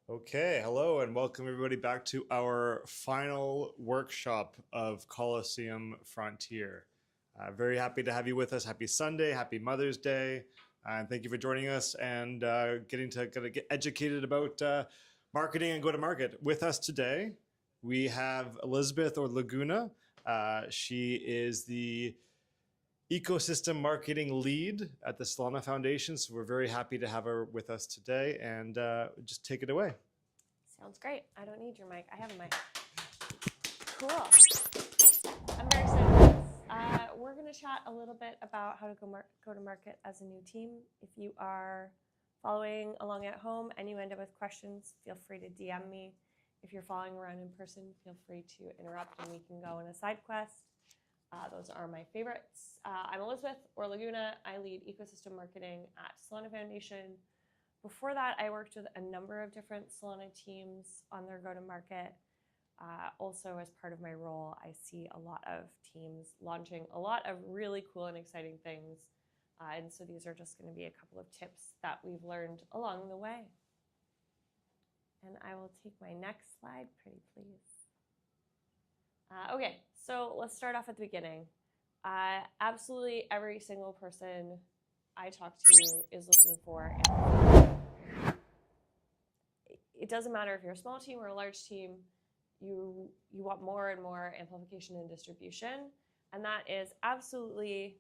Okay, hello and welcome everybody back to our final workshop of Colosseum Frontier. Very happy to have you with us. Happy Sunday, happy Mother's Day, and thank you for joining us and getting to get educated about marketing and go to market. With us today, we have Elizabeth or Laguna. She is the ecosystem marketing lead at the Solana Foundation. So we're very happy to have her with us today and just take it away. Sounds great. I don't need your mic. I have a mic. Cool. I'm very excited for this. We're going to chat a little bit about how to go to market as a new team. If you are following along at home and you end up with questions, feel free to DM me. If you're following around in person, feel free to interrupt and we can go on a side quest. Those are my favorites. I'm Elizabeth or Laguna. I lead ecosystem marketing at Solana Foundation. Before that, I worked with a number of different Solana teams on their go-to-market. Also, as part of my role, I see a lot of teams launching a lot of really cool and exciting things. And so these are just going to be a couple of tips that we've learned along the way. And I will take my next slide, pretty please. Okay, so let's start off at the beginning. Absolutely every single person I talk to is looking for amplification. It doesn't matter if you're a small team or a large team, you want more and more amplification and distribution, and that is absolutely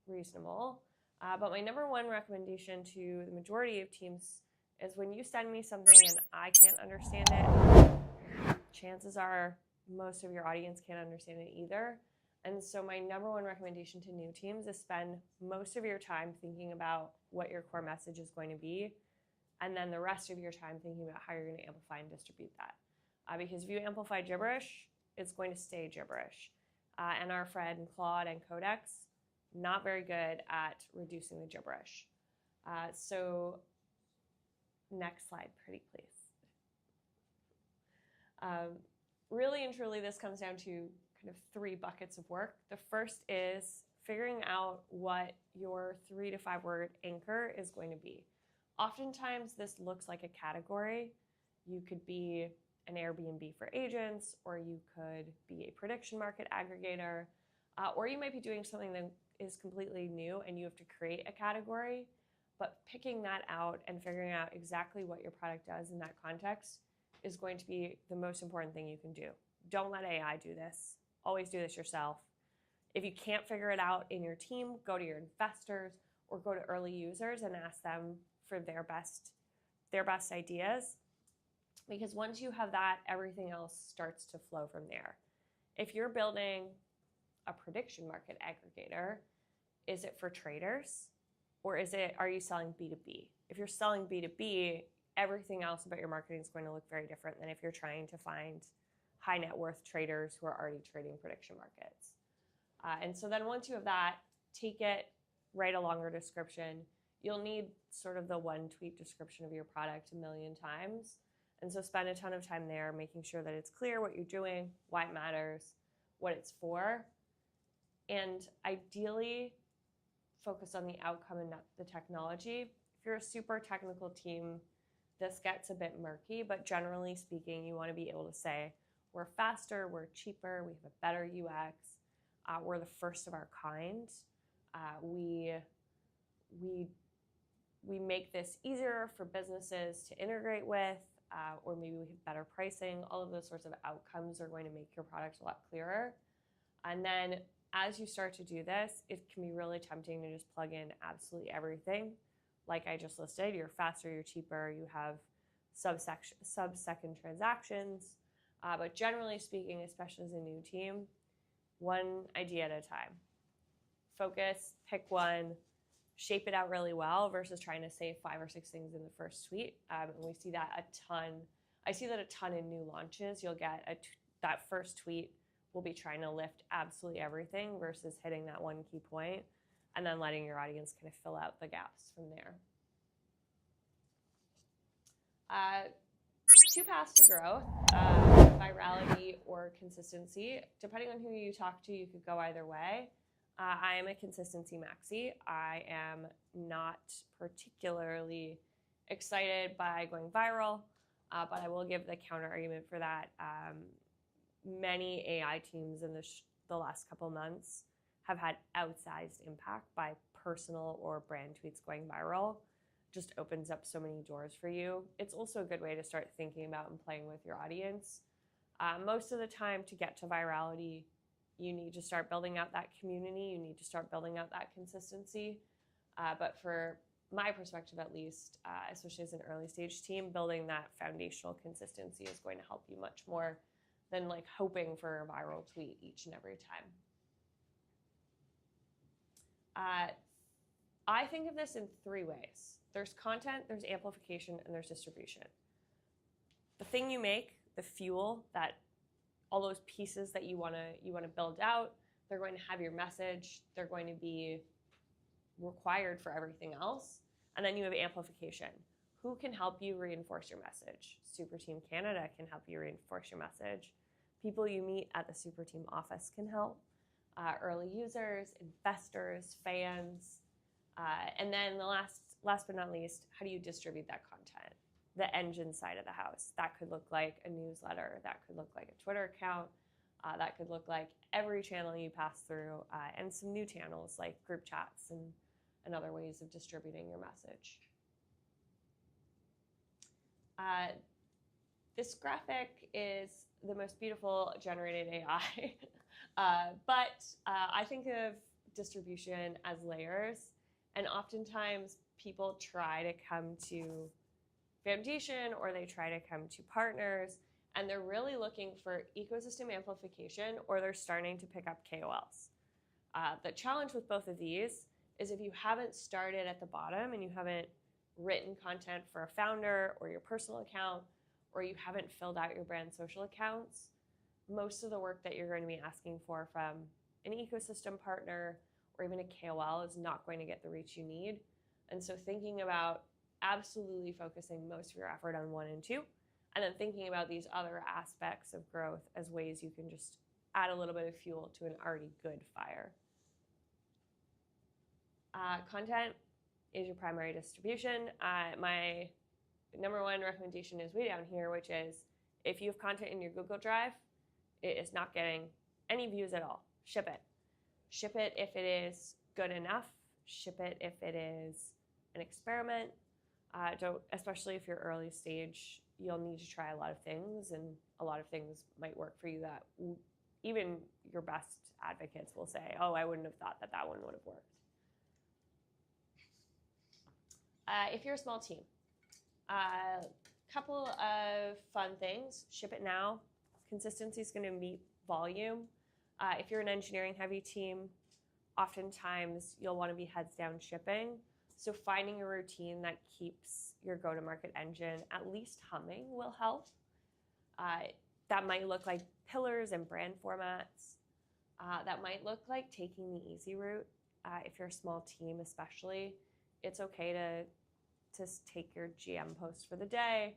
reasonable. But my number one recommendation to the majority of teams is when you send me something and I can't understand it, chances are most of your audience can't understand it either. And so my number one recommendation to new teams is spend most of your time thinking about what your core message is going to be, and then the rest of your time thinking about how you're going to amplify and distribute that. Because if you amplify gibberish, it's going to stay gibberish. And our friend Claude and Codex, not very good at reducing the gibberish. So next slide, pretty please. Really and truly, this comes down to kind of 3 buckets of work. The first is figuring out what your 3 to 5 word anchor is going to be. Oftentimes, this looks like a category. You could be an Airbnb for agents, or you could be a prediction market aggregator, or you might be doing something that is completely new and you have to create a category. But picking that out and figuring out exactly what your product does in that context is going to be the most important thing you can do. Don't let AI do this. Always do this yourself. If you can't figure it out in your team, go to your investors or go to early users and ask them for their best ideas. Because once you have that, everything else starts to flow from there. If you're building a prediction market aggregator, is it for traders or are you selling B2B? If you're selling B2B, everything else about your marketing is going to look very different than if you're trying to find high net worth traders who are already trading prediction markets. And so then once you have that, take it, write a longer description. You'll need sort of the 1 tweet description of your product 1 million times. And so spend a ton of time there, making sure that it's clear what you're doing, why it matters, what it's for. And ideally, focus on the outcome and not the technology. If you're a super technical team, this gets a bit murky, but generally speaking, you want to be able to say, we're faster, we're cheaper, we have a better UX, we're the first of our kind. We make this easier for businesses to integrate with, or maybe we have better pricing. All of those sorts of outcomes are going to make your product a lot clearer. And then as you start to do this, it can be really tempting to just plug in absolutely everything. Like I just listed, you're faster, you're cheaper, you have sub-second transactions. But generally speaking, especially as a new team, 1 idea at a time. Focus, pick one, shape it out really well versus trying to say 5 or 6 things in the first tweet. And we see that a ton. I see that a ton in new launches. You'll get that first tweet will be trying to lift absolutely everything versus hitting that 1 key point and then letting your audience kind of fill out the gaps from there. 2 paths to growth, virality or consistency. Depending on who you talk to, you could go either way. I am a consistency maxi. I am not particularly excited by going viral. But I will give the counter argument for that. Many AI teams in the last couple of months have had outsized impact by personal or brand tweets going viral. Just opens up so many doors for you. It's also a good way to start thinking about and playing with your audience. Most of the time, to get to virality, you need to start building out that community. You need to start building out that consistency. But for my perspective, at least, especially as an early stage team, building that foundational consistency is going to help you much more than like hoping for a viral tweet each and every time. I think of this in three ways. There's content, there's amplification, and there's distribution. The thing you make, the fuel, that all those pieces that you want to build out, they're going to have your message, they're going to be required for everything else. And then you have amplification. Who can help you reinforce your message? Super Team Canada can help you reinforce your message. People you meet at the Super Team office can help. Early users, investors, fans. And then the last but not least, how do you distribute that content? The engine side of the house. That could look like a newsletter. That could look like a Twitter account. That could look like every channel you pass through, and some new channels like group chats and other ways of distributing your message. This graphic is the most beautiful generated AI, but I think of distribution as layers, and oftentimes people try to come to foundation or they try to come to partners, and they're really looking for ecosystem amplification, or they're starting to pick up KOLs. The challenge with both of these is if you haven't started at the bottom and you haven't written content for a founder or your personal account, or you haven't filled out your brand social accounts, most of the work that you're going to be asking for from an ecosystem partner or even a KOL is not going to get the reach you need. And so thinking about absolutely focusing most of your effort on 1 and 2, and then thinking about these other aspects of growth as ways you can just add a little bit of fuel to an already good fire. Content is your primary distribution. My number one recommendation is way down here, which is if you have content in your Google Drive, it is not getting any views at all. Ship it. Ship it if it is good enough. Ship it if it is an experiment. Especially if you're early stage, you'll need to try a lot of things, and a lot of things might work for you that even your best advocates will say, oh, I wouldn't have thought that one would have worked. If you're a small team, couple of fun things. Ship it now. Consistency is going to meet volume. If you're an engineering heavy team, oftentimes you'll want to be heads down shipping. So finding a routine that keeps your go-to-market engine at least humming will help. That might look like pillars and brand formats. That might look like taking the easy route. If you're a small team especially, it's okay to take your GM post for the day,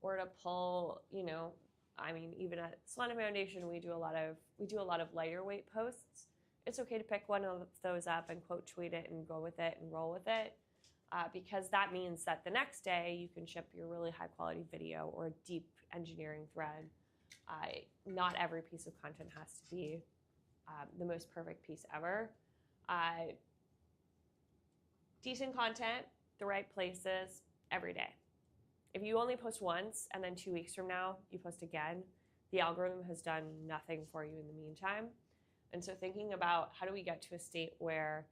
or to pull, even at Solana Foundation, we do a lot of lighter weight posts. It's okay to pick one of those up and quote tweet it and go with it and roll with it, because that means that the next day you can ship your really high quality video or a deep engineering thread. Not every piece of content has to be the most perfect piece ever. Decent content, the right places, every day. If you only post once and then 2 weeks from now you post again, the algorithm has done nothing for you in the meantime. And so thinking about how do we get to a state where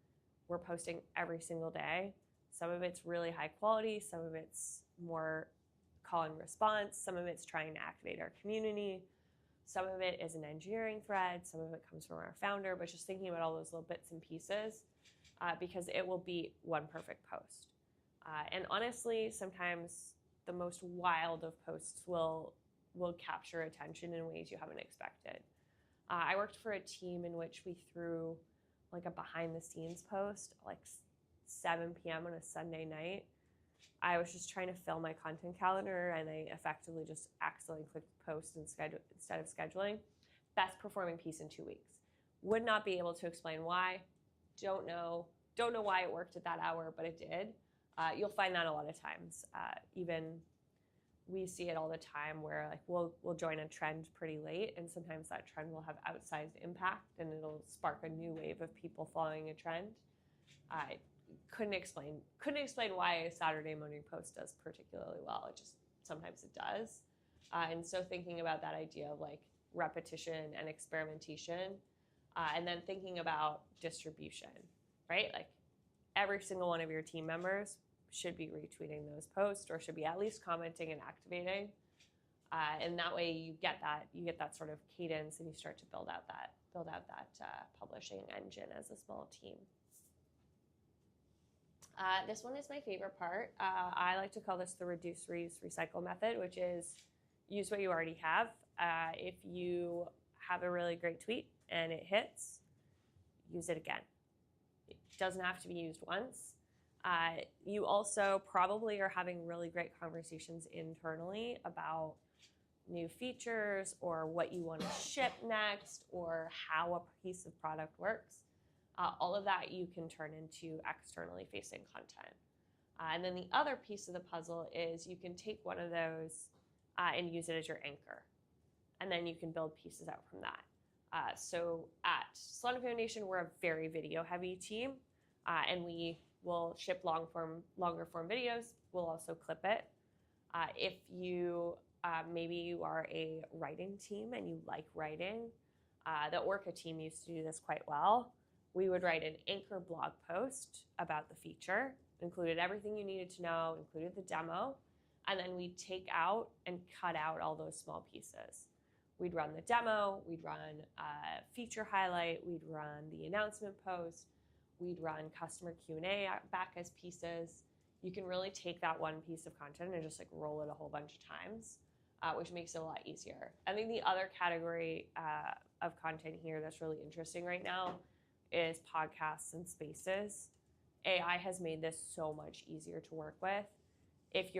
we're posting every single day. Some of it's really high quality, some of it's more call and response, some of it's trying to activate our community, some of it is an engineering thread, some of it comes from our founder, but just thinking about all those little bits and pieces, because it will be one perfect post. And honestly, sometimes the most wild of posts will capture attention in ways you haven't expected. I worked for a team in which we threw like a behind the scenes post like 7 p.m. on a Sunday night. I was just trying to fill my content calendar, and I effectively just accidentally clicked post instead of scheduling. Best performing piece in 2 weeks. Would not be able to explain why. Don't know why it worked at that hour, but it did. You'll find that a lot of times, even we see it all the time where like we'll join a trend pretty late, and sometimes that trend will have outsized impact and it'll spark a new wave of people following a trend. I couldn't explain why a Saturday morning post does particularly well. It just sometimes it does. And so thinking about that idea of like repetition and experimentation, and then thinking about distribution, right? Like every single one of your team members should be retweeting those posts or should be at least commenting and activating. And that way you get that sort of cadence and you start to build out that publishing engine as a small team. This one is my favorite part. I like to call this the reduce, reuse, recycle method, which is use what you already have. If you have a really great tweet and it hits, use it again. It doesn't have to be used once. You also probably are having really great conversations internally about new features or what you want to ship next or how a piece of product works. All of that you can turn into externally facing content. And then the other piece of the puzzle is you can take one of those and use it as your anchor. And then you can build pieces out from that. So at Solana Foundation, we're a very video heavy team, and we will ship longer form videos. We'll also clip it. If you maybe you are a writing team and you like writing, the Orca team used to do this quite well. We would write an anchor blog post about the feature, included everything you needed to know, included the demo, and then we'd take out and cut out all those small pieces. We'd run the demo, we'd run a feature highlight, we'd run the announcement post, we'd run customer Q&A back as pieces. You can really take that one piece of content and just like roll it a whole bunch of times, which makes it a lot easier. I think the other category of content here that's really interesting right now is podcasts and spaces. AI has made this so much easier to work with. If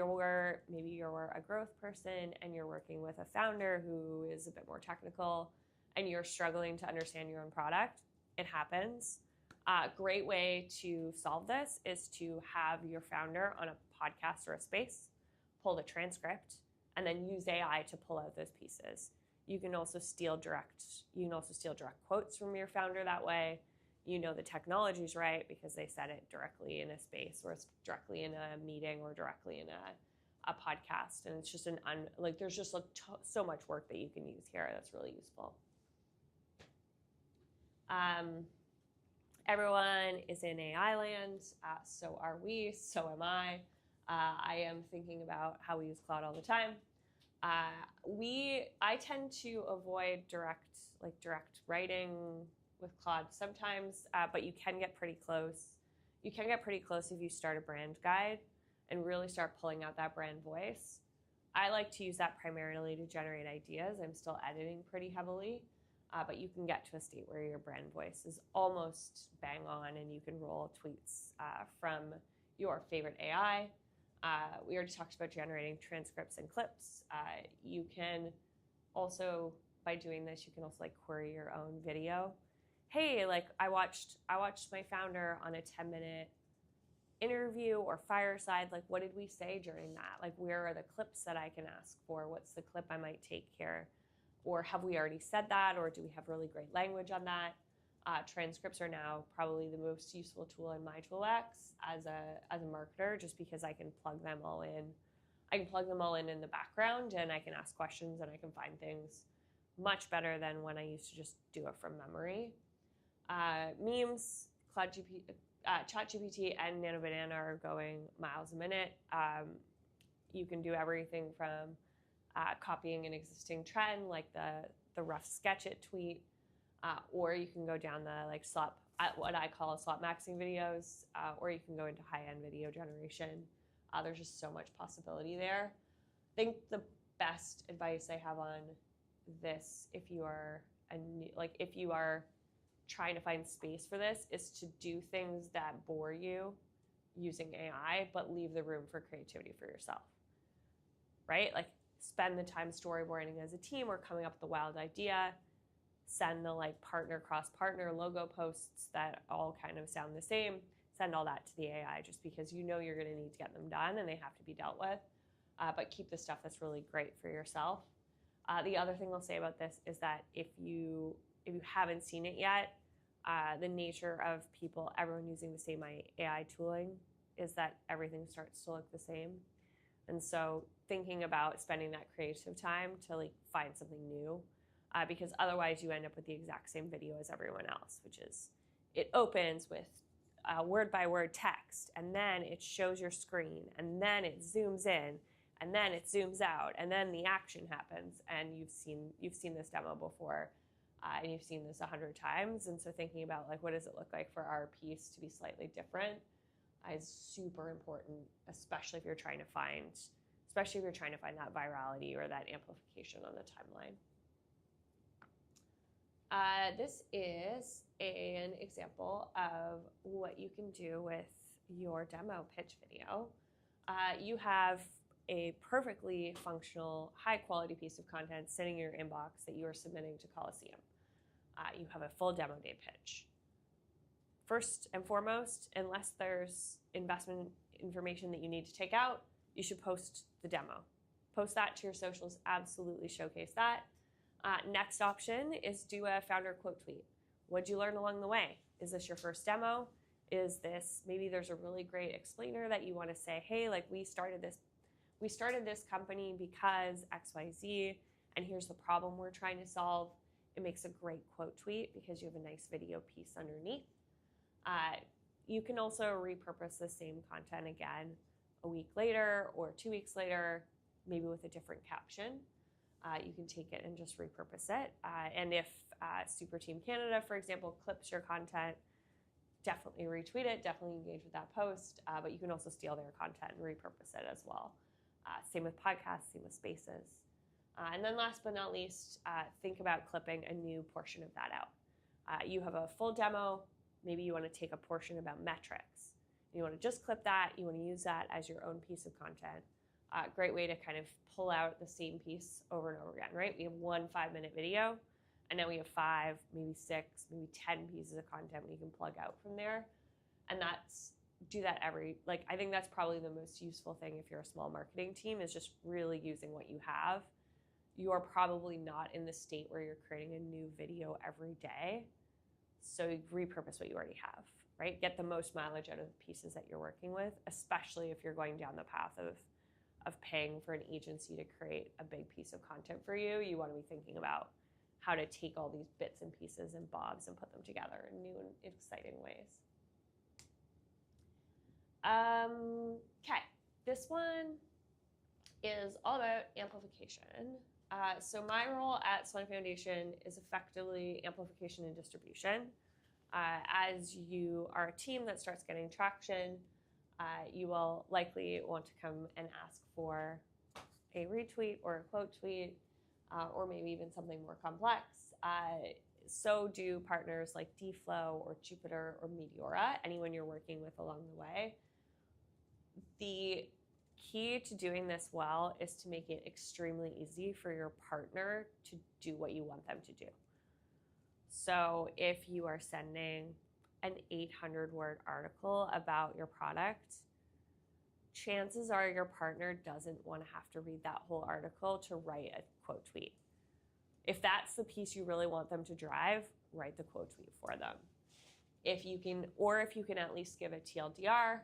maybe you're a growth person and you're working with a founder who is a bit more technical and you're struggling to understand your own product, it happens. A great way to solve this is to have your founder on a podcast or a space, pull the transcript, and then use AI to pull out those pieces. You can also steal direct quotes from your founder that way. You know the technology's right because they said it directly in a space or it's directly in a meeting or directly in a podcast. And it's just there's just so much work that you can use here that's really useful. Everyone is in AI land, so are we, so am I. I am thinking about how we use Claude all the time. I tend to avoid direct writing with Claude sometimes, but you can get pretty close. You can get pretty close if you start a brand guide and really start pulling out that brand voice. I like to use that primarily to generate ideas. I'm still editing pretty heavily, but you can get to a state where your brand voice is almost bang on and you can roll tweets from your favorite AI. We already talked about generating transcripts and clips. You can also, by doing this, you can also like query your own video. Hey, like I watched my founder on a 10-minute interview or fireside. Like, what did we say during that? Like, where are the clips that I can ask for? What's the clip I might take here? Or have we already said that? Or do we have really great language on that? Transcripts are now probably the most useful tool in my toolbox as a marketer, just because I can plug them all in. I can plug them all in the background, and I can ask questions, and I can find things much better than when I used to just do it from memory. Memes, ChatGPT and NanoBanana are going miles a minute. You can do everything from copying an existing trend, like the rough sketch it tweet, or you can go down the like what I call slot maxing videos, or you can go into high-end video generation. There's just so much possibility there. I think the best advice I have on this, if you are trying to find space for this, is to do things that bore you using AI, but leave the room for creativity for yourself, right? Like spend the time storyboarding as a team or coming up with a wild idea, send the like cross-partner logo posts that all kind of sound the same, send all that to the AI just because you know you're gonna need to get them done and they have to be dealt with. but keep the stuff that's really great for yourself. The other thing I'll say about this is that if you haven't seen it yet, the nature of everyone using the same AI tooling is that everything starts to look the same. And so thinking about spending that creative time to like find something new, because otherwise you end up with the exact same video as everyone else, which is it opens with word by word text, and then it shows your screen, and then it zooms in, and then it zooms out, and then the action happens. And you've seen this demo before, and you've seen this 100 times. And so thinking about like what does it look like for our piece to be slightly different is super important, especially if you're trying to find that virality or that amplification on the timeline. This is an example of what you can do with your demo pitch video. You have a perfectly functional, high-quality piece of content sitting in your inbox that you are submitting to Coliseum. You have a full demo day pitch. First and foremost, unless there's investment information that you need to take out, you should post the demo. Post that to your socials, absolutely showcase that. Next option is do a founder quote tweet. What'd you learn along the way? Is this your first demo? Maybe there's a really great explainer that you want to say, hey, like we started this company because XYZ, and here's the problem we're trying to solve. It makes a great quote tweet because you have a nice video piece underneath. You can also repurpose the same content again a week later or 2 weeks later, maybe with a different caption. You can take it and just repurpose it. And if Super Team Canada, for example, clips your content, definitely retweet it, definitely engage with that post, but you can also steal their content and repurpose it as well. Same with podcasts, same with spaces. And then last but not least, think about clipping a new portion of that out. You have a full demo, maybe you want to take a portion about metrics. You want to just clip that, you want to use that as your own piece of content. Great way to kind of pull out the same piece over and over again, right? We have one 5-minute video, and now we have 5, maybe 6, maybe 10 pieces of content we can plug out from there. And do that I think that's probably the most useful thing if you're a small marketing team, is just really using what you have. You are probably not in the state where you're creating a new video every day. So you repurpose what you already have, right? Get the most mileage out of the pieces that you're working with, especially if you're going down the path of paying for an agency to create a big piece of content for you. You want to be thinking about how to take all these bits and pieces and bobs and put them together in new and exciting ways. Okay, this one is all about amplification. So my role at Solana Foundation is effectively amplification and distribution. As you are a team that starts getting traction, you will likely want to come and ask for a retweet or a quote tweet, or maybe even something more complex. So do partners like DFlow or Jupiter or Meteora, anyone you're working with along the way. The key to doing this well is to make it extremely easy for your partner to do what you want them to do. So if you are sending an 800-word article about your product, chances are your partner doesn't want to have to read that whole article to write a quote tweet. If that's the piece you really want them to drive, write the quote tweet for them. If you can at least give a TLDR.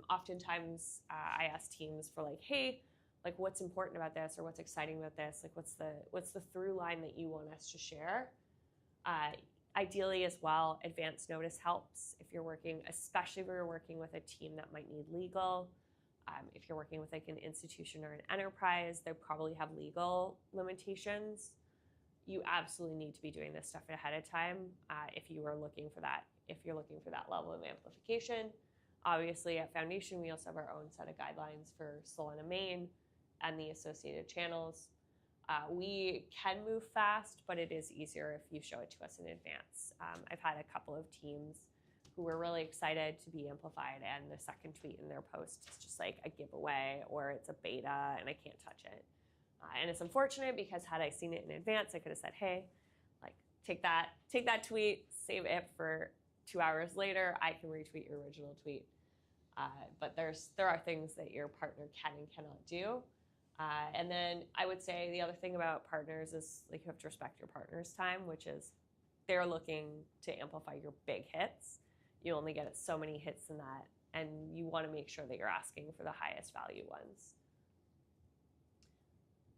Oftentimes I ask teams for like, hey, like what's important about this or what's exciting about this? Like what's the through line that you want us to share? Ideally as well, advance notice helps especially if you're working with a team that might need legal. If you're working with like an institution or an enterprise, they probably have legal limitations. You absolutely need to be doing this stuff ahead of time if you're looking for that level of amplification. Obviously at Foundation, we also have our own set of guidelines for Solana main and the associated channels. We can move fast, but it is easier if you show it to us in advance. I've had a couple of teams who were really excited to be amplified, and the second tweet in their post is just like a giveaway or it's a beta and I can't touch it. And it's unfortunate because had I seen it in advance, I could have said, hey, like take that tweet, save it for 2 hours later, I can retweet your original tweet. But there are things that your partner can and cannot do. And then I would say the other thing about partners is like you have to respect your partner's time, which is they're looking to amplify your big hits. You only get so many hits in that, and you want to make sure that you're asking for the highest value ones.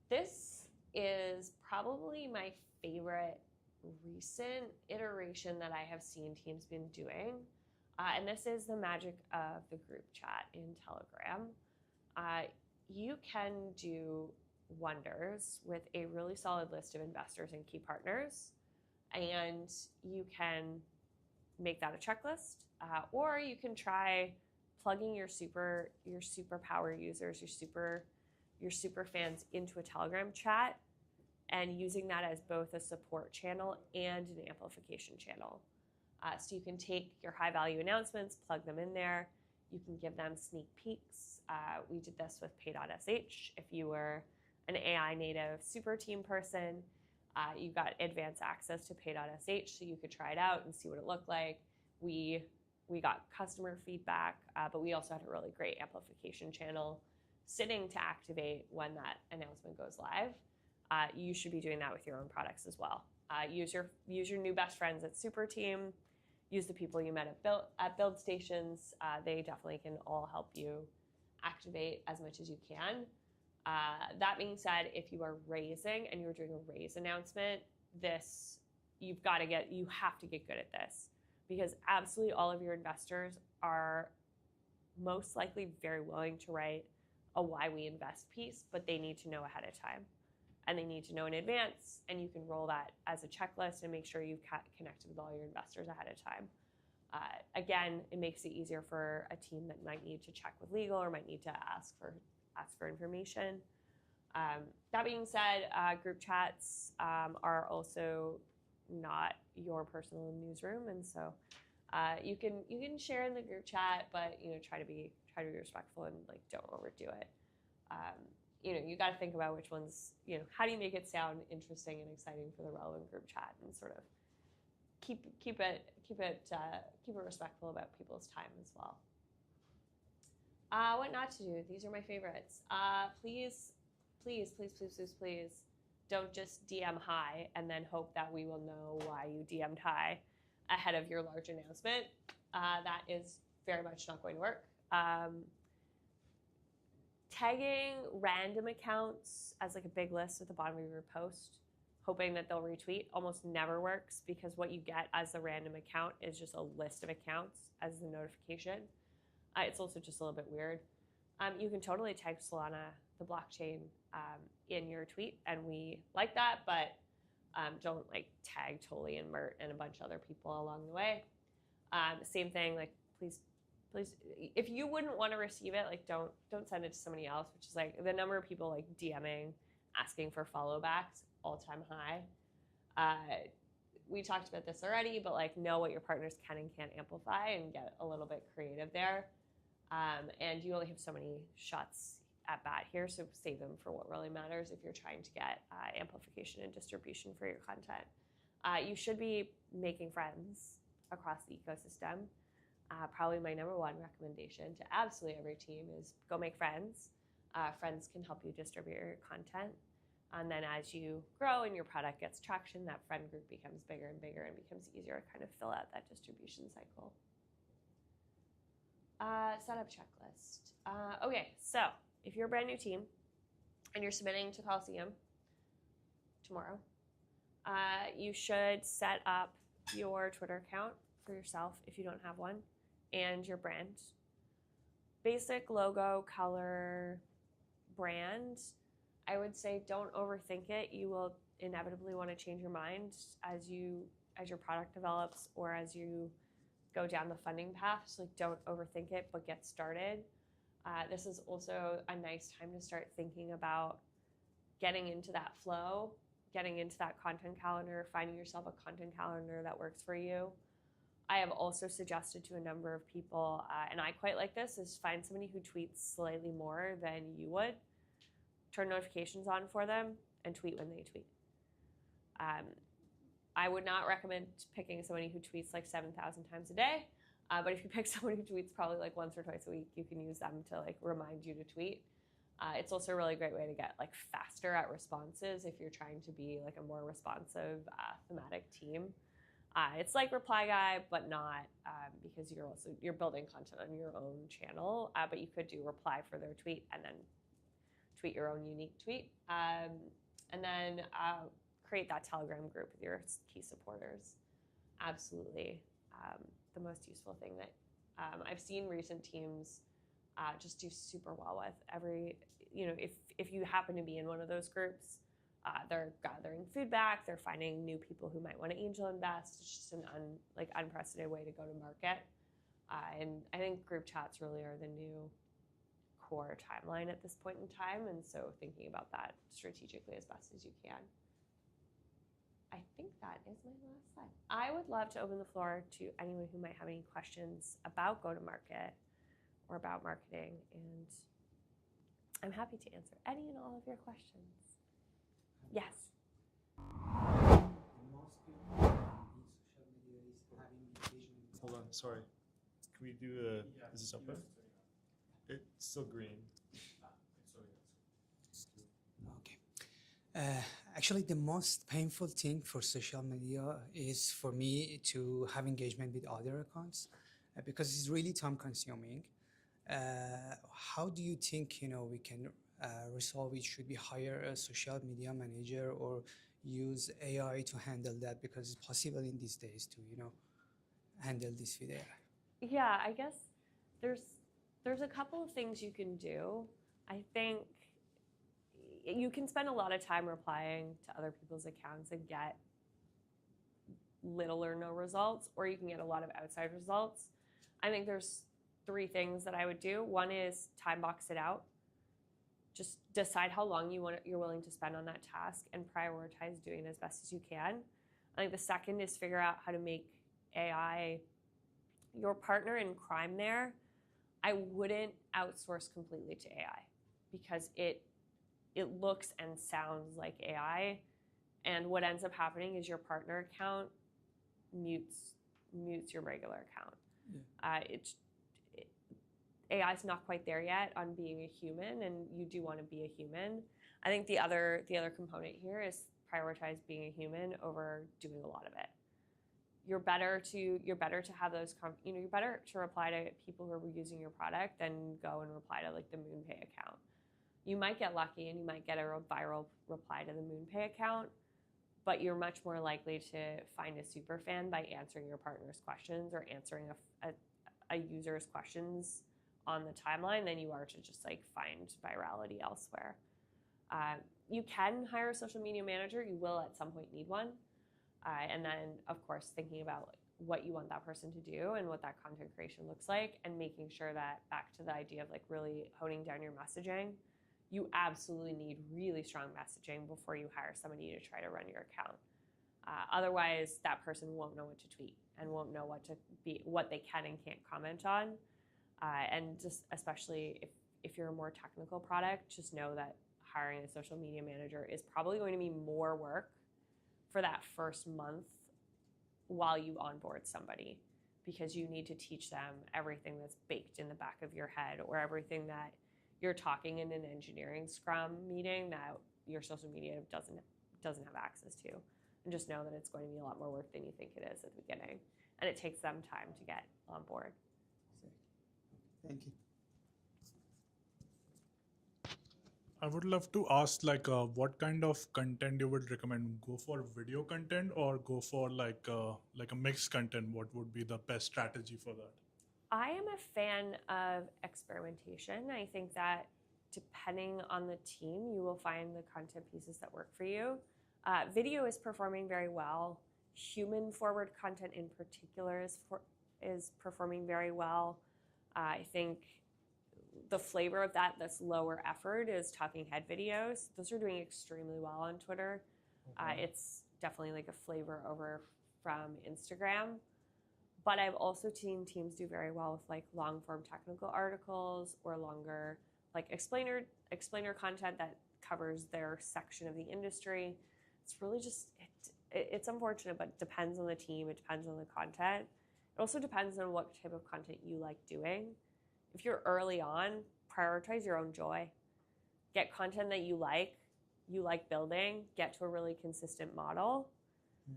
This is probably my favorite recent iteration that I have seen teams been doing. And this is the magic of the group chat in Telegram. You can do wonders with a really solid list of investors and key partners, and you can make that a checklist, or you can try plugging your super power users, your super fans into a Telegram chat and using that as both a support channel and an amplification channel. So you can take your high value announcements, plug them in there. You can give them sneak peeks. We did this with Pay.sh. If you were an AI native super team person, you got advanced access to Pay.sh, so you could try it out and see what it looked like. We got customer feedback, but we also had a really great amplification channel sitting to activate when that announcement goes live. You should be doing that with your own products as well. Use your new best friends at Super Team. Use the people you met at build stations. They definitely can all help you activate as much as you can. That being said, if you are raising and you're doing a raise announcement, you have to get good at this, because absolutely all of your investors are most likely very willing to write a why we invest piece, but they need to know ahead of time. And they need to know in advance, and you can roll that as a checklist and make sure you've connected with all your investors ahead of time. Again, it makes it easier for a team that might need to check with legal or might need to ask for information. That being said, group chats are also not your personal newsroom, and so you can share in the group chat, but try to be respectful and don't overdo it. You got to think about which ones, how do you make it sound interesting and exciting for the relevant group chat, and sort of keep it respectful about people's time as well. What not to do? These are my favorites. Please don't just DM hi and then hope that we will know why you DM'd hi ahead of your large announcement. That is very much not going to work. Tagging random accounts as a big list at the bottom of your post, hoping that they'll retweet, almost never works, because what you get as the random account is just a list of accounts as the notification. It's also just a little bit weird. You can totally tag Solana, the blockchain, in your tweet, and we like that, but don't tag Tolly and Mert and a bunch of other people along the way. Same thing, please, if you wouldn't want to receive it, don't send it to somebody else, which is the number of people DMing, asking for follow backs, all-time high. We talked about this already, but know what your partners can and can't amplify and get a little bit creative there. And you only have so many shots at bat here, so save them for what really matters if you're trying to get amplification and distribution for your content. You should be making friends across the ecosystem. Probably my number one recommendation to absolutely every team is go make friends. Friends can help you distribute your content. And then as you grow and your product gets traction, that friend group becomes bigger and bigger and becomes easier to kind of fill out that distribution cycle. Setup checklist. Okay, so if you're a brand new team and you're submitting to Coliseum tomorrow, you should set up your Twitter account for yourself if you don't have one, and your brand. Basic logo, color, brand. I would say don't overthink it. You will inevitably want to change your mind as your product develops or as you go down the funding path. So don't overthink it, but get started. This is also a nice time to start thinking about getting into that flow, getting into that content calendar, finding yourself a content calendar that works for you. I have also suggested to a number of people, and I quite like this, is find somebody who tweets slightly more than you would, turn notifications on for them, and tweet when they tweet. I would not recommend picking somebody who tweets 7,000 times a day, but if you pick someone who tweets probably once or twice a week, you can use them to remind you to tweet. It's also a really great way to get like faster at responses if you're trying to be like a more responsive thematic team. It's like Reply Guy, but not because you're building content on your own channel. But you could do reply for their tweet and then tweet your own unique tweet, and then create that Telegram group with your key supporters. Absolutely, the most useful thing that I've seen recent teams just do super well with. If you happen to be in one of those groups, they're gathering feedback, they're finding new people who might want to angel invest. It's just an unprecedented way to go to market. And I think group chats really are the new core timeline at this point in time. And so thinking about that strategically as best as you can. I think that is my last slide. I would love to open the floor to anyone who might have any questions about go-to-market or about marketing, and I'm happy to answer any and all of your questions. Yes. Most people in social media is having engagement. Hold on, sorry. Can we do the, is this up there? It's still green. Okay. Actually, the most painful thing for social media is for me to have engagement with other accounts because it's really time consuming. How do you think we can resolve it? Should we hire a social media manager or use AI to handle that, because it's possible in these days to handle this with AI? Yeah, I guess there's a couple of things you can do. I think you can spend a lot of time replying to other people's accounts and get little or no results, or you can get a lot of outside results. I think there's 3 things that I would do. One is time box it out. Just decide how long you're willing to spend on that task and prioritize doing it as best as you can. I think the second is figure out how to make AI your partner in crime there. I wouldn't outsource completely to AI because it looks and sounds like AI, and what ends up happening is your partner account mutes your regular account. Yeah. AI is not quite there yet on being a human, and you do want to be a human. I think the other component here is prioritize being a human over doing a lot of it. You're better to have those you're better to reply to people who are using your product than go and reply to like the MoonPay account. You might get lucky and you might get a viral reply to the MoonPay account, but you're much more likely to find a super fan by answering your partner's questions or answering a user's questions on the timeline than you are to just like find virality elsewhere. You can hire a social media manager. You will at some point need one. And then, of course, thinking about like, what you want that person to do and what that content creation looks like, and making sure that, back to the idea of like really honing down your messaging, you absolutely need really strong messaging before you hire somebody to try to run your account. Otherwise, that person won't know what to tweet and won't know what they can and can't comment on. And just especially if you're a more technical product, just know that hiring a social media manager is probably going to be more work for that first month while you onboard somebody, because you need to teach them everything that's baked in the back of your head, or everything that you're talking in an engineering scrum meeting that your social media doesn't have access to. And just know that it's going to be a lot more work than you think it is at the beginning. And it takes them time to get on board. Thank you. I would love to ask, what kind of content you would recommend? Go for video content or go for like a mixed content? What would be the best strategy for that? I am a fan of experimentation. I think that depending on the team, you will find the content pieces that work for you. Video is performing very well. Human-forward content in particular is performing very well. I think the flavor of that's lower effort is talking head videos. Those are doing extremely well on Twitter. Okay. It's definitely like a flavor over from Instagram. But I've also seen teams do very well with like long form technical articles or longer like explainer content that covers their section of the industry. It's really just, it's unfortunate, but it depends on the team. It depends on the content. It also depends on what type of content you like doing. If you're early on, prioritize your own joy. get content that you like building, get to a really consistent model,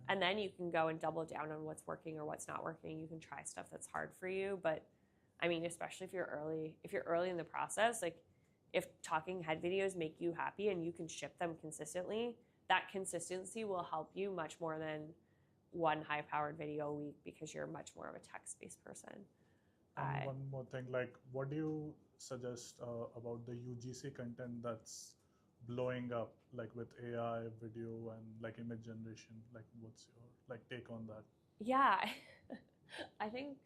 and then you can go and double down on what's working or what's not working. You can try stuff that's hard for you, but I mean, especially if you're early in the process, like if talking head videos make you happy and you can ship them consistently, that consistency will help you much more than one high-powered video a week because you're much more of a text-based person. And one more thing, like, what do you suggest about the UGC content that's blowing up, like with AI, video, and like image generation? Like, what's your like take on that? Yeah, I think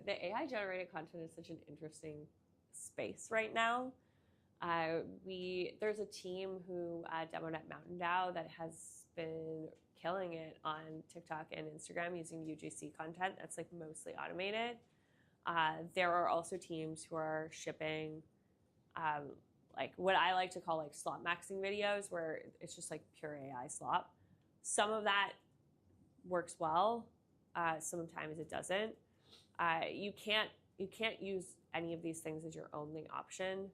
the AI generated content is such an interesting space right now. There's a team who demoed at Mountain Dow that has been killing it on TikTok and Instagram using UGC content that's like mostly automated. There are also teams who are shipping like what I like to call like slot maxing videos where it's just like pure AI slop. Some of that works well. Sometimes it doesn't. You can't use any of these things as your only option.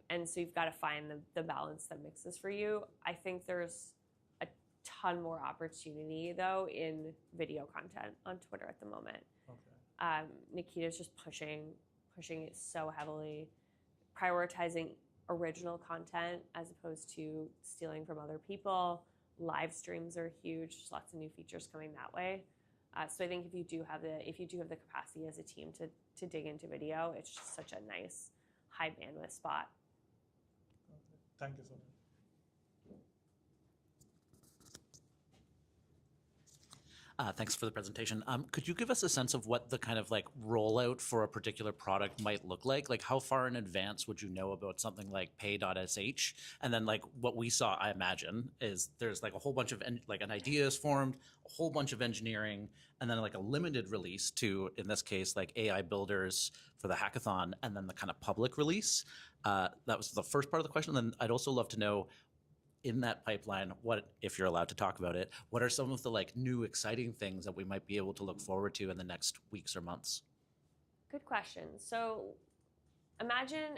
And so you've got to find the balance that mixes for you. I think there's a ton more opportunity though in video content on Twitter at the moment. Okay. Nikita's just pushing it so heavily, prioritizing original content as opposed to stealing from other people. Live streams are huge. There's lots of new features coming that way. So I think if you do have the capacity as a team to dig into video, it's just such a nice high bandwidth spot. Okay. Thank you so much. Thanks for the presentation. Could you give us a sense of what the kind of like rollout for a particular product might look like? Like how far in advance would you know about something like pay.sh? And then like what we saw, I imagine, is there's like a whole bunch of like an idea is formed, a whole bunch of engineering, and then like a limited release to, in this case, like AI builders for the hackathon, and then the kind of public release. That was the first part of the question. Then I'd also love to know, in that pipeline, what, if you're allowed to talk about it, what are some of the like new exciting things that we might be able to look forward to in the next weeks or months? Good question. So imagine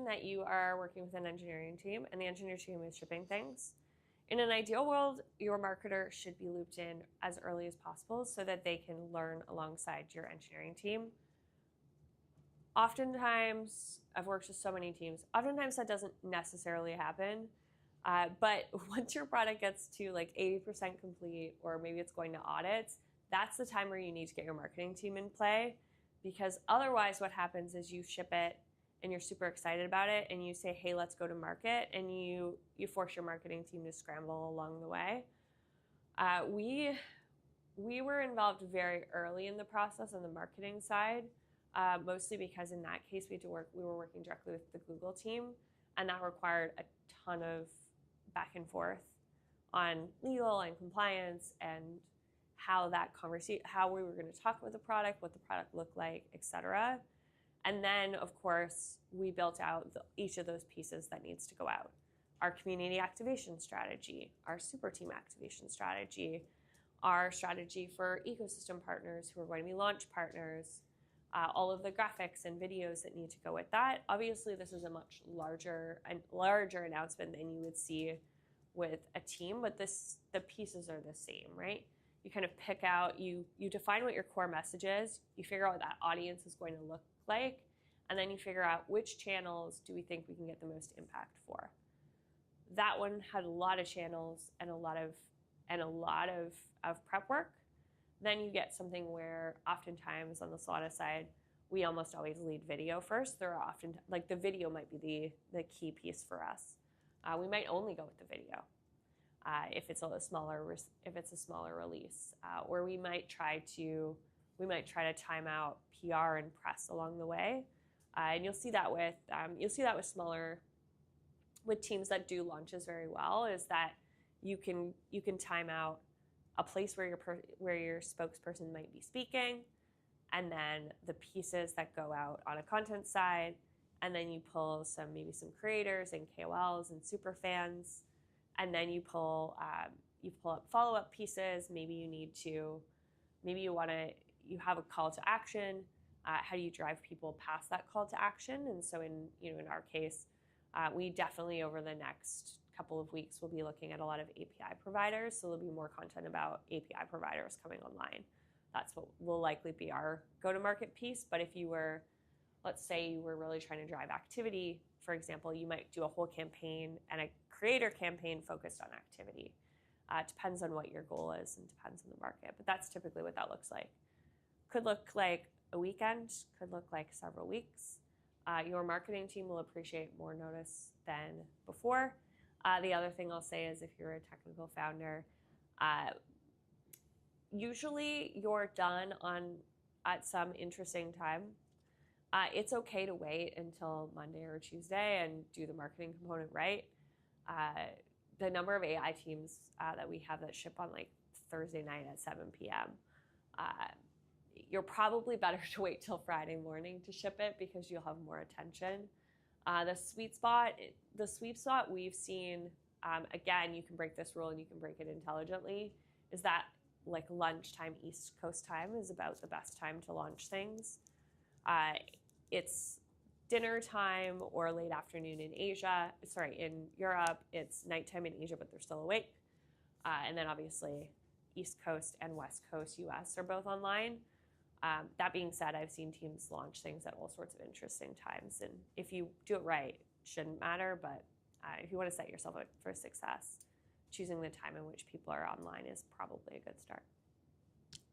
that you are working with an engineering team and the engineering team is shipping things. In an ideal world, your marketer should be looped in as early as possible so that they can learn alongside your engineering team. Oftentimes, I've worked with so many teams, oftentimes that doesn't necessarily happen. But once your product gets to like 80% complete, or maybe it's going to audits, that's the time where you need to get your marketing team in play, because otherwise what happens is you ship it and you're super excited about it and you say, hey, let's go to market, and you force your marketing team to scramble along the way. We were involved very early in the process on the marketing side, mostly because in that case we were working directly with the Google team, and that required a ton of back and forth on legal and compliance and how we were going to talk about the product, what the product looked like, etc. And then, of course, we built out each of those pieces that needs to go out. Our community activation strategy, our super team activation strategy, our strategy for ecosystem partners who are going to be launch partners, all of the graphics and videos that need to go with that. Obviously, this is a much larger announcement than you would see with a team, but the pieces are the same, right? You kind of pick out, you define what your core message is, you figure out what that audience is going to look like, and then you figure out which channels do we think we can get the most impact for. That one had a lot of channels and a lot of prep work. Then you get something where oftentimes on the Solana side, we almost always lead video first. There are often, like the video might be the key piece for us. We might only go with the video if it's a smaller release, or we might try to time out PR and press along the way. And you'll see that with teams that do launches very well, is that you can time out a place where your spokesperson might be speaking, and then the pieces that go out on a content side, and then you pull maybe some creators and KOLs and super fans, and then you pull up follow-up pieces. Maybe you have a call to action. How do you drive people past that call to action? And so in our case, We definitely, over the next couple of weeks, will be looking at a lot of API providers. So there'll be more content about API providers coming online. That's what will likely be our go-to-market piece. But if you were, let's say you were really trying to drive activity, for example, you might do a whole campaign and a creator campaign focused on activity. Depends on what your goal is and depends on the market. But that's typically what that looks like. Could look like a weekend, could look like several weeks. Your marketing team will appreciate more notice than before. The other thing I'll say is if you're a technical founder, usually you're done at some interesting time. It's okay to wait until Monday or Tuesday and do the marketing component right. The number of AI teams that we have that ship on like Thursday night at 7 p.m., you're probably better to wait till Friday morning to ship it because you'll have more attention. The sweet spot we've seen, again, you can break this rule and you can break it intelligently, is that like lunchtime East Coast time is about the best time to launch things. It's dinner time or late afternoon in in Europe. It's nighttime in Asia, but they're still awake. And then obviously East Coast and West Coast US are both online. That being said, I've seen teams launch things at all sorts of interesting times. And if you do it right, it shouldn't matter. But if you want to set yourself up for success, choosing the time in which people are online is probably a good start.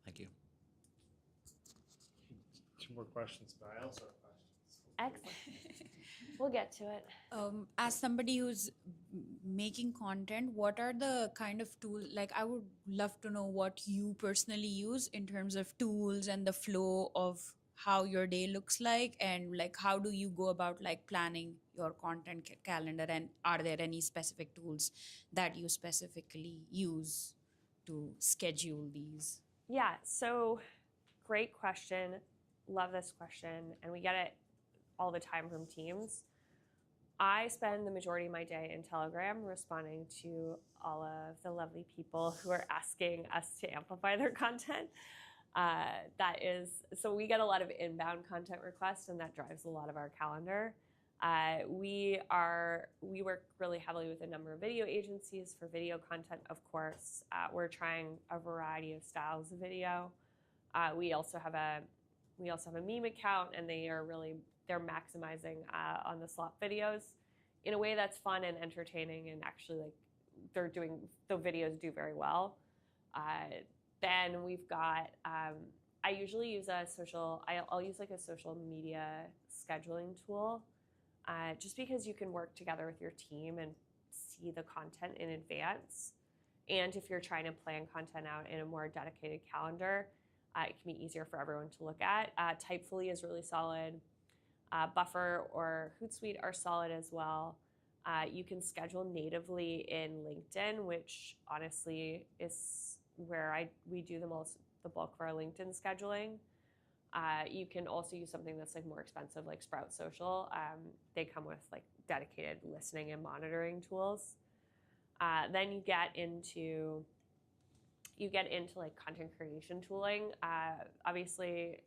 Thank you. 2 more questions, but I also have questions. Excellent. We'll get to it. As somebody who's making content, what are the kind of tools, like I would love to know what you personally use in terms of tools and the flow of how your day looks like, and like how do you go about like planning your content calendar, and are there any specific tools that you specifically use to schedule these? Yeah, so great question. Love this question. And we get it all the time from teams. I spend the majority of my day in Telegram responding to all of the lovely people who are asking us to amplify their content. So we get a lot of inbound content requests, and that drives a lot of our calendar. We work really heavily with a number of video agencies for video content, of course. We're trying a variety of styles of video. We also have a meme account, and they're maximizing on the slot videos in a way that's fun and entertaining, and actually like the videos do very well. Then we've got, I usually use I'll use like a social media scheduling tool, just because you can work together with your team and see the content in advance. And if you're trying to plan content out in a more dedicated calendar, it can be easier for everyone to look at. Typefully is really solid. Buffer or Hootsuite are solid as well. You can schedule natively in LinkedIn, which honestly is where we do the bulk of our LinkedIn scheduling. You can also use something that's like more expensive, like Sprout Social. They come with like dedicated listening and monitoring tools. Then you get into like content creation tooling. Obviously,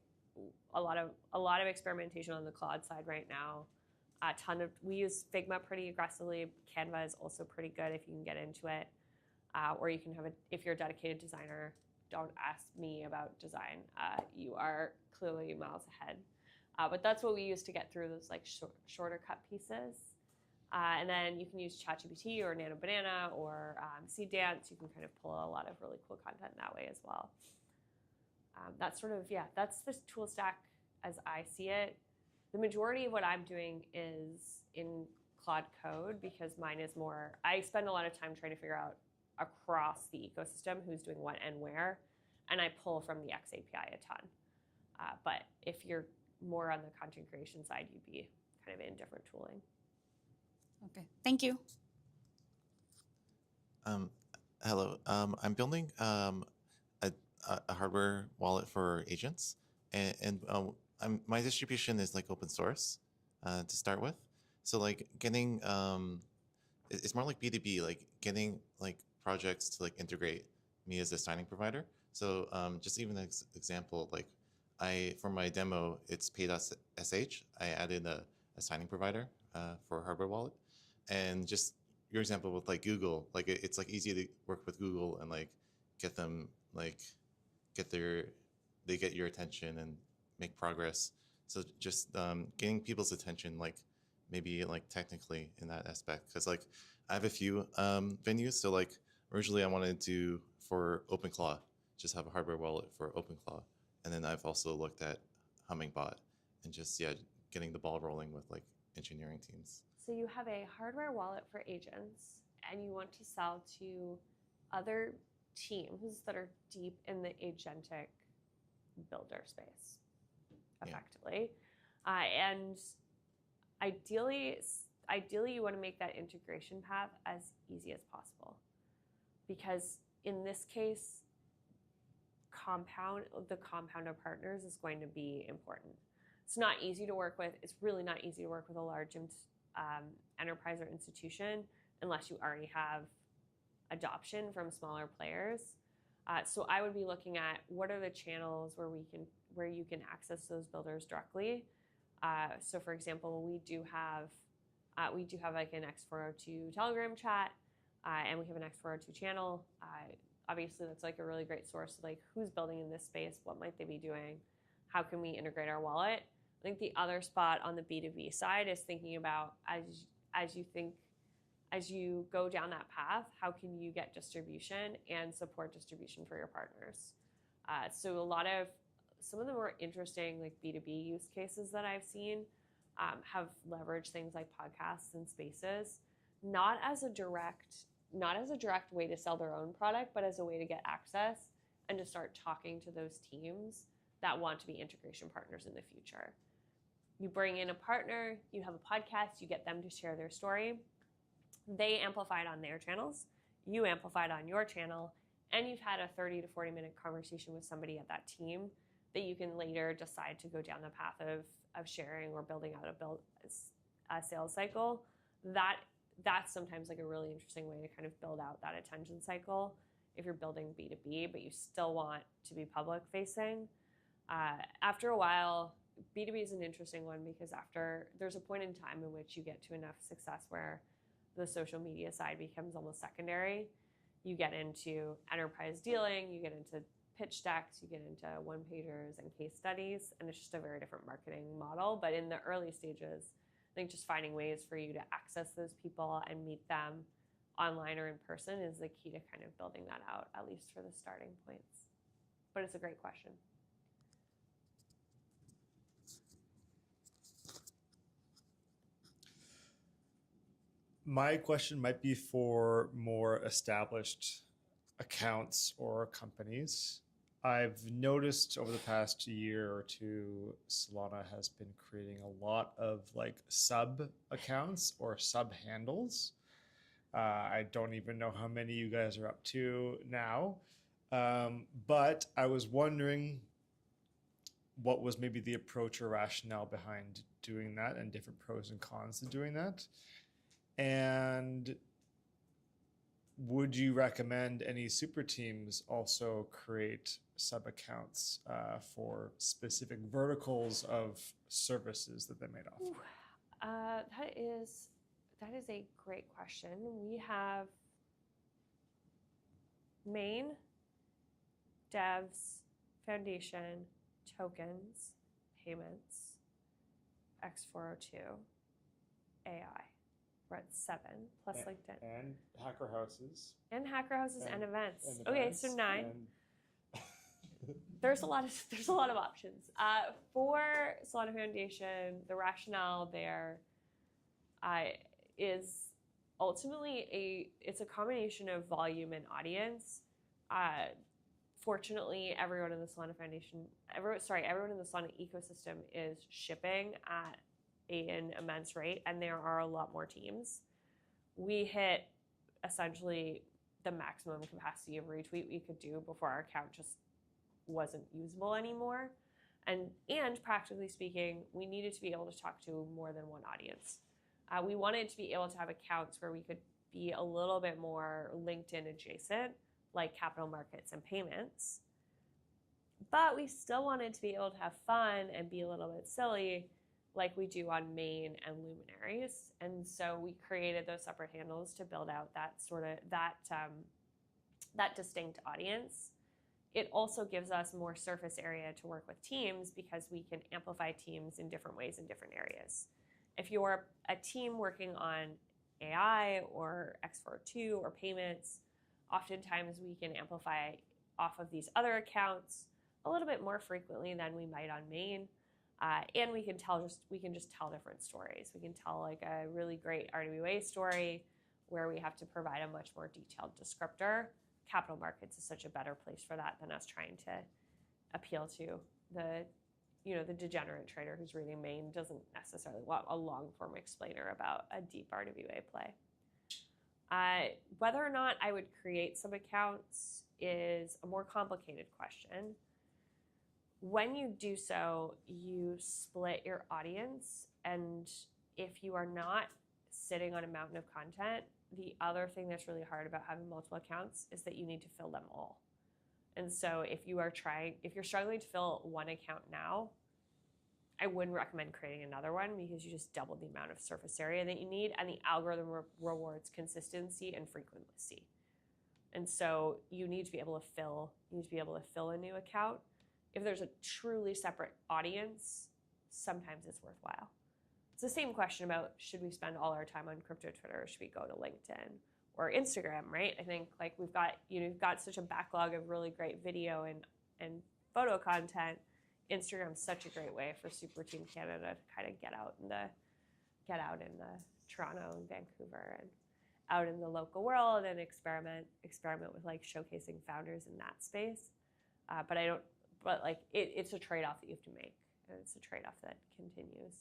a lot of experimentation on the Claude side right now. We use Figma pretty aggressively. Canva is also pretty good if you can get into it. Or you can if you're a dedicated designer, don't ask me about design. You are clearly miles ahead. But that's what we use to get through those like shorter cut pieces. And then you can use ChatGPT or Nano Banana or Seedance. You can kind of pull a lot of really cool content that way as well. That's the tool stack as I see it. The majority of what I'm doing is in Claude Code because mine is I spend a lot of time trying to figure out across the ecosystem who's doing what and where, and I pull from the X API a ton. But if you're more on the content creation side, you'd be kind of in different tooling. Okay, thank you. Hello, I'm building a hardware wallet for agents, and my distribution is like open source to start with. So like getting it's more like B2B, like getting like projects to like integrate me as a signing provider. So just even an example, like for my demo, it's pay.sh. I added a signing provider for a hardware wallet. And just your example with like Google, like it's like easy to work with Google and like get them like they get your attention and make progress. So just getting people's attention, like maybe like technically in that aspect, because like I have a few venues. So like originally I wanted to do for OpenClaw, just have a hardware wallet for OpenClaw, and then I've also looked at Hummingbot and just getting the ball rolling with like engineering teams. So you have a hardware wallet for agents, and you want to sell to other teams that are deep in the agentic builder space, effectively. And ideally, you want to make that integration path as easy as possible, because in this case, the compound of partners is going to be important. It's not easy to work with. It's really not easy to work with a large enterprise or institution unless you already have adoption from smaller players. So I would be looking at what are the channels where you can access those builders directly. So for example, we do have like an X402 Telegram chat, and we have an X402 channel. Obviously, that's like a really great source of like who's building in this space, what might they be doing, how can we integrate our wallet. I think the other spot on the B2B side is thinking about as you go down that path, how can you get distribution and support distribution for your partners? So some of the more interesting like B2B use cases that I've seen have leveraged things like podcasts and spaces, not as a direct way to sell their own product, but as a way to get access and to start talking to those teams that want to be integration partners in the future. You bring in a partner, you have a podcast, you get them to share their story. They amplify it on their channels, you amplify it on your channel, and you've had a 30 to 40 minute conversation with somebody at that team that you can later decide to go down the path of sharing or building out a sales cycle. That's sometimes like a really interesting way to kind of build out that attention cycle if you're building B2B, but you still want to be public facing. After a while, B2B is an interesting one because there's a point in time in which you get to enough success where the social media side becomes almost secondary. You get into enterprise dealing, you get into pitch decks, you get into one-pagers and case studies, and it's just a very different marketing model. But in the early stages, I think just finding ways for you to access those people and meet them online or in person is the key to kind of building that out, at least for the starting points. But it's a great question. My question might be for more established accounts or companies. I've noticed over the past year or two, Solana has been creating a lot of like sub accounts or sub handles. I don't even know how many you guys are up to now. But I was wondering what was maybe the approach or rationale behind doing that and different pros and cons to doing that. And would you recommend any super teams also create sub accounts for specific verticals of services that they might offer? That is a great question. We have main, devs, foundation, tokens, payments, X402, AI. We're at 7 plus LinkedIn. And hacker houses. And hacker houses and events. And Okay, events so 9. There's a lot of options. For Solana Foundation, the rationale there is ultimately it's a combination of volume and audience. Fortunately, everyone in the Solana Foundation, everyone in the Solana ecosystem is shipping at an immense rate, and there are a lot more teams. We hit essentially the maximum capacity of retweet we could do before our account just wasn't usable anymore. And practically speaking, we needed to be able to talk to more than one audience. We wanted to be able to have accounts where we could be a little bit more LinkedIn adjacent, like capital markets and payments. But we still wanted to be able to have fun and be a little bit silly, like we do on Main and Luminaries. And so we created those separate handles to build out that sort of that distinct audience. It also gives us more surface area to work with teams because we can amplify teams in different ways in different areas. If you're a team working on AI or X42 or payments, oftentimes we can amplify off of these other accounts a little bit more frequently than we might on Main. And we can just tell different stories. We can tell like a really great RWA story where we have to provide a much more detailed descriptor. Capital markets is such a better place for that than us trying to appeal to the degenerate trader who's reading Main doesn't necessarily want a long form explainer about a deep RWA play. Whether or not I would create some accounts is a more complicated question. When you do so, you split your audience, and if you are not sitting on a mountain of content, the other thing that's really hard about having multiple accounts is that you need to fill them all. And so if you're struggling to fill one account now, I wouldn't recommend creating another one because you just double the amount of surface area that you need, and the algorithm rewards consistency and frequency. And so you need to be able to fill a new account. If there's a truly separate audience, sometimes it's worthwhile. It's the same question about should we spend all our time on crypto Twitter or should we go to LinkedIn or Instagram, right? I think like we've got such a backlog of really great video and photo content. Instagram's such a great way for Super Team Canada to kind of get out in the Toronto and Vancouver and out in the local world and experiment with like showcasing founders in that space. But it's a trade-off that you have to make, and it's a trade-off that continues.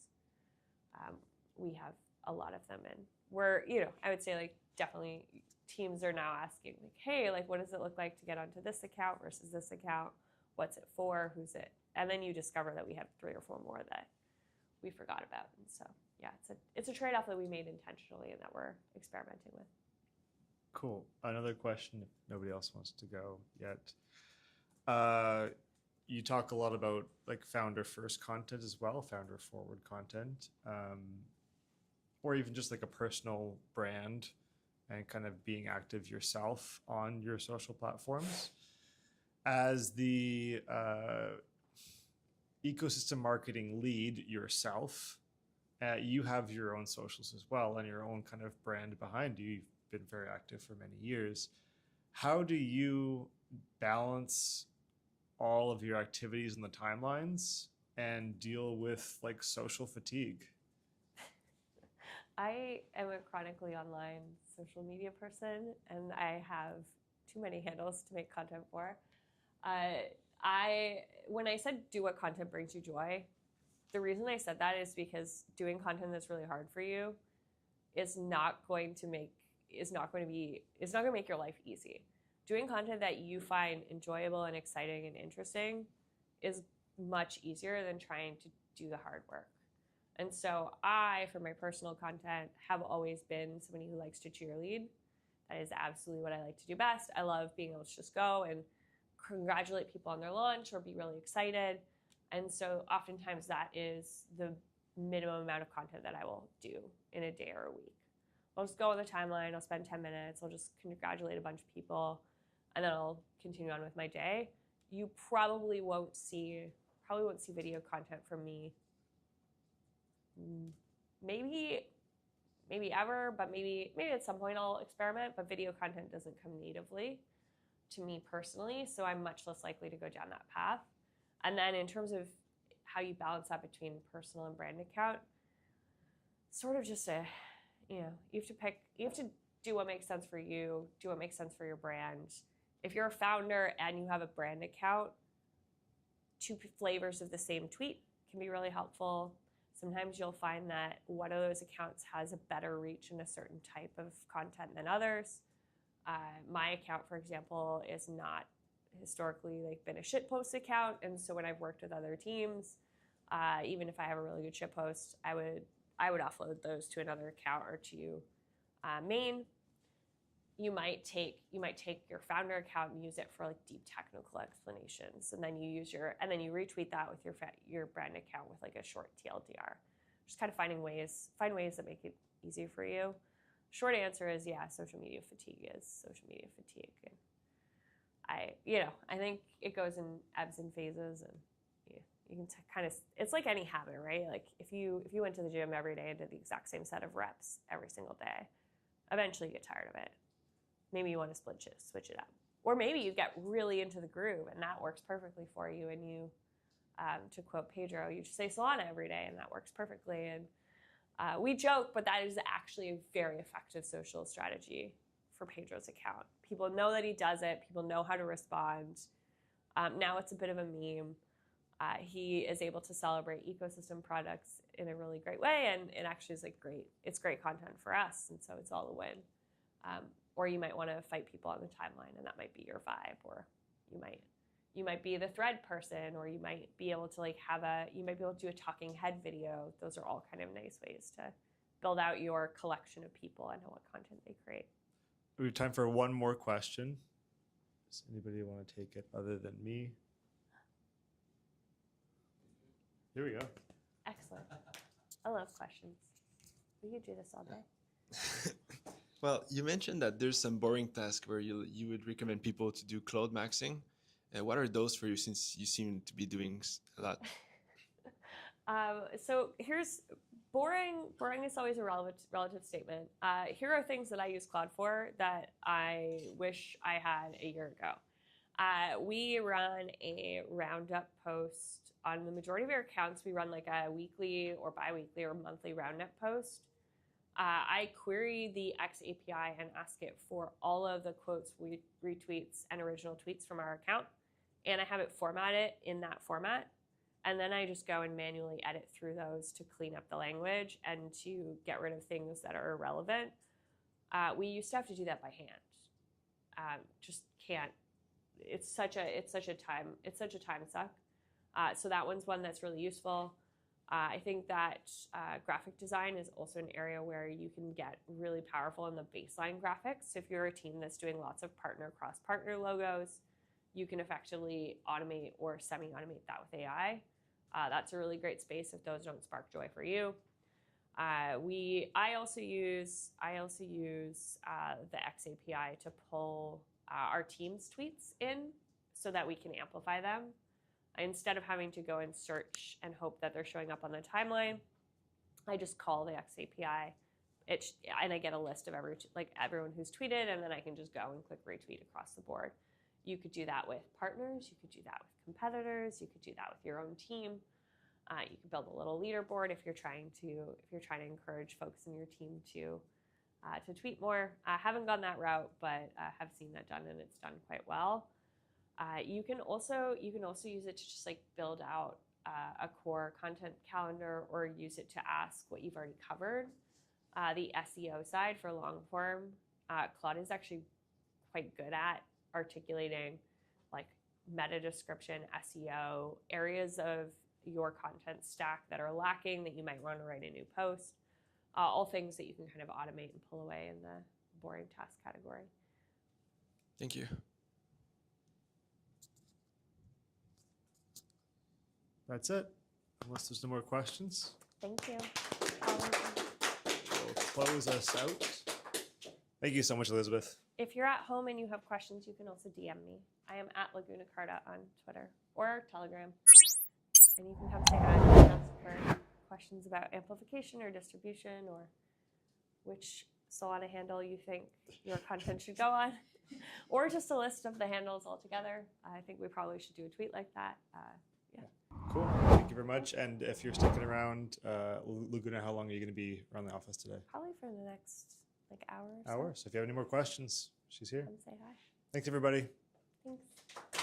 We have a lot of them, and we're, I would say like definitely teams are now asking like, hey, like what does it look like to get onto this account versus this account? What's it for? Who's it? And then you discover that we have 3 or 4 more that we forgot about. And so, yeah, it's a trade-off that we made intentionally and that we're experimenting with. Cool. Another question, if nobody else wants to go yet. You talk a lot about like founder first content as well, founder forward content, or even just like a personal brand and kind of being active yourself on your social platforms. As the ecosystem marketing lead yourself, you have your own socials as well and your own kind of brand behind you. You've been very active for many years. How do you balance all of your activities in the timelines and deal with like social fatigue? I am a chronically online social media person, and I have too many handles to make content for. When I said do what content brings you joy, the reason I said that is because doing content that's really hard for you is not going to make your life easy. Doing content that you find enjoyable and exciting and interesting is much easier than trying to do the hard work. And so I, for my personal content, have always been somebody who likes to cheerlead. That is absolutely what I like to do best. I love being able to just go and congratulate people on their launch or be really excited. And so oftentimes that is the minimum amount of content that I will do in a day or a week. I'll just go on the timeline, I'll spend 10 minutes, I'll just congratulate a bunch of people, and then I'll continue on with my day. You probably won't see video content from me maybe ever, but maybe at some point I'll experiment, but video content doesn't come natively to me personally, so I'm much less likely to go down that path. And then in terms of how you balance that between personal and brand account, sort of just you have to do what makes sense for you, do what makes sense for your brand. If you're a founder and you have a brand account, 2 flavors of the same tweet can be really helpful. Sometimes you'll find that one of those accounts has a better reach in a certain type of content than others. My account, for example, is not historically been a shitpost account, and so when I've worked with other teams, even if I have a really good shitpost, I would offload those to another account or to Main. You might take your founder account and use it for like deep technical explanations, and then you retweet that with your brand account with like a short TLDR. just kind of find ways that make it easy for you. Short answer is, yeah, social media fatigue is social media fatigue. And I think it goes in ebbs and phases, and you can kind of, it's like any habit, right? Like if you went to the gym every day and did the exact same set of reps every single day, eventually you get tired of it. Maybe you want to switch it up. Or maybe you get really into the groove and that works perfectly for you, and you, to quote Pedro, you just say Solana every day and that works perfectly. And we joke, but that is actually a very effective social strategy for Pedro's account. People know that he does it. People know how to respond. Now it's a bit of a meme. He is able to celebrate ecosystem products in a really great way, and it actually is it's great content for us, and so it's all a win. Or you might want to fight people on the timeline, and that might be your vibe. Or you might be the thread person, or you might be able to do a talking head video. Those are all kind of nice ways to build out your collection of people and what content they create. We have time for one more question. Does anybody want to take it other than me? Here we go. Excellent. I love questions. We could do this all day. Well, you mentioned that there's some boring tasks where you would recommend people to do cloud maxing. What are those for you, since you seem to be doing a lot? So here's boring. Boring is always a relative statement. Here are things that I use Cloud for that I wish I had a year ago. We run a roundup post on the majority of our accounts. We run like a weekly or bi-weekly or monthly roundup post. I query the X API and ask it for all of the quotes, retweets, and original tweets from our account. And I have it formatted in that format. And then I just go and manually edit through those to clean up the language and to get rid of things that are irrelevant. We used to have to do that by hand. Just can't. It's such a time suck. So that one's one that's really useful. I think that graphic design is also an area where you can get really powerful in the baseline graphics. So if you're a team that's doing lots of cross-partner logos, you can effectively automate or semi-automate that with AI. That's a really great space if those don't spark joy for you. I also use the X API to pull our team's tweets in so that we can amplify them. Instead of having to go and search and hope that they're showing up on the timeline, I just call the X API, and I get a list of everyone who's tweeted, and then I can just go and click retweet across the board. You could do that with partners. You could do that with competitors. You could do that with your own team. You could build a little leaderboard if you're trying to encourage folks in your team to tweet more. I haven't gone that route, but have seen that done, and it's done quite well. You can also use it to just build out a core content calendar, or use it to ask what you've already covered. The SEO side for long form, Claude is actually quite good at articulating meta description, SEO, areas of your content stack that are lacking that you might want to write a new post. All things that you can kind of automate and pull away in the boring task category. Thank you. That's it. Unless there's no more questions, Thank you. we'll close us out. Thank you so much, Elizabeth. If you're at home and you have questions, you can also DM me. I am at Laguna Carta on Twitter or Telegram. And you can come say hi and ask for questions about amplification or distribution, or which Solana handle you think your content should go on, or just a list of the handles altogether. I think we probably should do a tweet like that. Yeah. Cool. Thank you very much. And if you're sticking around, Laguna, how long are you going to be around the office today? Probably for the next hour or so. Hour. So if you have any more questions, she's here. Come say hi. Thanks, everybody. Thanks.